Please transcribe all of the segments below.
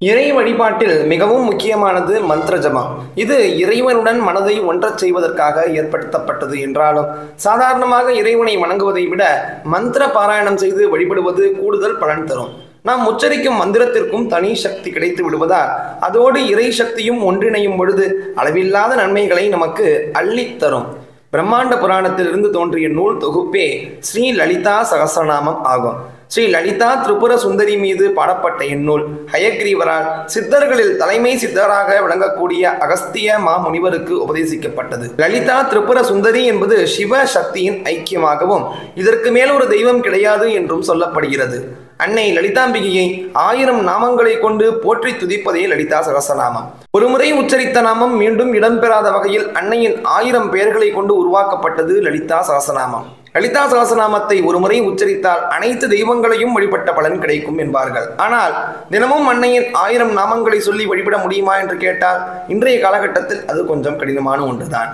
இறை வழிபாட்டில் மிகவும் முக்கியமானது மந்திர ஜபம். இது இறைவனுடன் மனதை ஒன்றச் செய்வதற்காக ஏற்படுத்தப்பட்டது என்றாலும் சாதாரணமாக இறைவனை வணங்குவதை விட மந்திர பாராயணம் செய்து வழிபடுவது கூடுதல் பலன் தரும். நாம் உச்சரிக்கும் மந்திரத்திற்கும் தனி சக்தி கிடைத்து விடுவதால் அதோடு இறை சக்தியும் ஒன்றிணையும் பொழுது அளவில்லாத நன்மைகளை நமக்கு அள்ளித்தரும். பிரம்மாண்ட புராணத்திலிருந்து தோன்றிய நூல் தொகுப்பே ஸ்ரீ லலிதா சகஸ்ரநாமம் ஆகும். ஸ்ரீ லலிதா திரிபுர சுந்தரி மீது பாடப்பட்ட இந்நூல் ஹயக்ரீவரால் சித்தர்களில் தலைமை சித்தராக விளங்கக்கூடிய அகஸ்திய மாமுனிவருக்கு உபதேசிக்கப்பட்டது. லலிதா திரிபுர சுந்தரி என்பது சிவ சக்தியின் ஐக்கியமாகவும் இதற்கு மேல் ஒரு தெய்வம் கிடையாது என்றும் சொல்லப்படுகிறது. அன்னை லலிதாம்பிகையை 1000 நாமங்களை கொண்டு போற்றி துதிப்பதே லலிதா சகஸ்ரநாமம். ஒருமுறை உச்சரித்த நாமம் மீண்டும் இடம்பெறாத வகையில் அன்னையின் 1000 பெயர்களை கொண்டு உருவாக்கப்பட்டது லலிதா சகஸ்ரநாமம். லலிதா சகஸ்ரநாமத்தை ஒருமுறை உச்சரித்தால் அனைத்து தெய்வங்களையும் வழிபட்ட பலன் கிடைக்கும் என்பார்கள். ஆனால் தினமும் அன்னையின் 1000 நாமங்களை சொல்லி வழிபட முடியுமா என்று கேட்டால் இன்றைய காலகட்டத்தில் அது கொஞ்சம் கடினமான ஒன்றுதான்.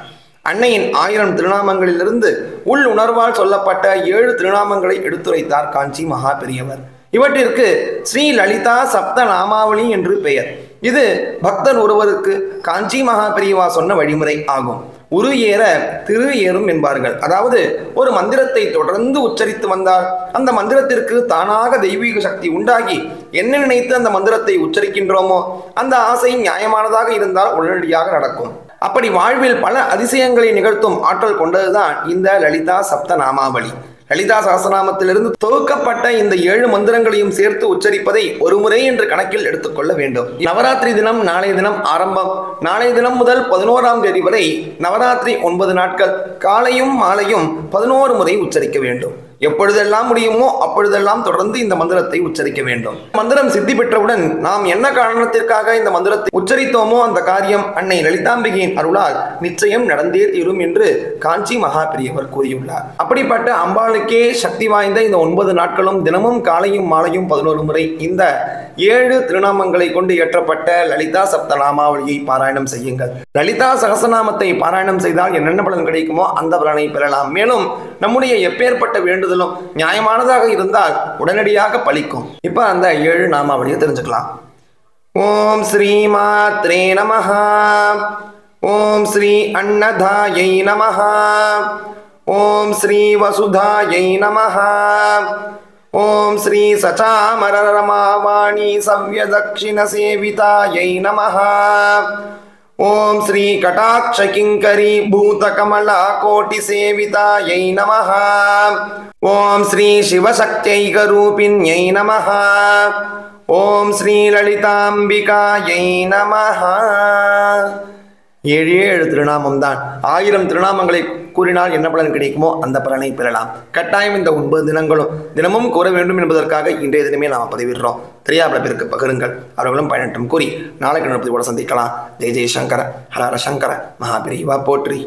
அன்னையின் 1000 திருநாமங்களிலிருந்து உள் உணர்வால் சொல்லப்பட்ட 7 திருநாமங்களை எடுத்துரைத்தார் காஞ்சி மகா பெரியவர். இவற்றிற்கு ஸ்ரீ லலிதா சப்த நாமாவளி என்று பெயர். இது பக்தன் ஒருவருக்கு காஞ்சி மகா பெரியவா சொன்ன வழிமுறை ஆகும். உரு ஏற திரு ஏறும் என்பார்கள். அதாவது ஒரு மந்திரத்தை தொடர்ந்து உச்சரித்து வந்தால் அந்த மந்திரத்திற்கு தானாக தெய்வீக சக்தி உண்டாகி என்ன நினைத்து அந்த மந்திரத்தை உச்சரிக்கின்றோமோ அந்த ஆசை நியாயமானதாக இருந்தால் உடனடியாக நடக்கும். அப்படி வாழ்வில் பல அதிசயங்களை நிகழ்த்தும் ஆற்றல் கொண்டதுதான் இந்த லலிதா சப்த நாமாவளி. லலிதா சகஸ்ரநாமத்திலிருந்து தொகுக்கப்பட்ட இந்த 7 மந்திரங்களையும் சேர்த்து உச்சரிப்பதை ஒரு முறை என்று கணக்கில் எடுத்துக்கொள்ள வேண்டும். நவராத்திரி தினம் நாளைய தினம் ஆரம்பம். நாளைய தினம் முதல் 11ஆம் தேதி வரை நவராத்திரி 9 நாட்கள் காலையும் மாலையும் 11 முறை உச்சரிக்க வேண்டும். எப்பொழுதெல்லாம் முடியுமோ அப்பொழுதெல்லாம் தொடர்ந்து இந்த மந்திரத்தை உச்சரிக்க வேண்டும். மந்திரம் சித்தி பெற்றவுடன் நாம் என்ன காரணத்திற்காக இந்த மந்திரத்தை உச்சரித்தோமோ அந்த காரியம் அன்னை லலிதாம்பிகையின் அருளால் நிச்சயம் நடந்தே தீரும் என்று காஞ்சி மகா பெரியவர் கூறியுள்ளார். அப்படிப்பட்ட அம்பாளுக்கே சக்தி வாய்ந்த இந்த 9 நாட்களும் தினமும் காலையும் மாலையும் 11 முறை இந்த 7 திருநாமங்களை கொண்டு ஏற்றப்பட்ட லலிதா சப்த நாமாவளியை பாராயணம் செய்யுங்கள். லலிதா சகஸ்ரநாமத்தை பாராயணம் செய்தால் என்னென்ன பலன் கிடைக்குமோ அந்த பலனை பெறலாம். மேலும் நம்முடைய எப்பேற்பட்ட வேண்டுதலும் நியாயமானதாக இருந்தால் உடனடியாக பலிக்கும். இப்ப அந்த 7 நாமாவளியை தெரிஞ்சுக்கலாம். ஓம் ஸ்ரீ மாத்ரே நமஹ. ஓம் ஸ்ரீ அன்னதாயை நமஹ. ஓம் ஸ்ரீ வசுதாயை நமஹ. ஓம் ஸ்ரீ சச்சாமரரமாவாணி சவ்யதக்ஷிண சேவிதாயை நமஹ. ஓம் ஸ்ரீ கடாட்ச கிங்கரி பூதகமலா கோட்டி சேவிதாயை நமஹ. ஓம் ஸ்ரீ சிவசக்தியைக ரூபிண்யை நமஹ. ஓம் ஸ்ரீ லலிதாம்பிகாயை நமஹ. 7 திருநாமம் தான். 1000 திருநாமங்களை கூறினால் என்ன பலன் கிடைக்குமோ அந்த பலனை பெறலாம். கட்டாயம் இந்த 9 தினங்களும் தினமும் கூற வேண்டும் என்பதற்காக இன்றைய தினமே நாம் பதிவிடுறோம். தெரியாத பேருக்கு பகிருங்கள், அவர்களும் பயனட்டும் கூறி நாளைக்கு நடப்பதை கூட சந்திக்கலாம். ஜெய் ஜெய் சங்கர, ஹர ஹர சங்கர, மகாபிரிவா போற்றி.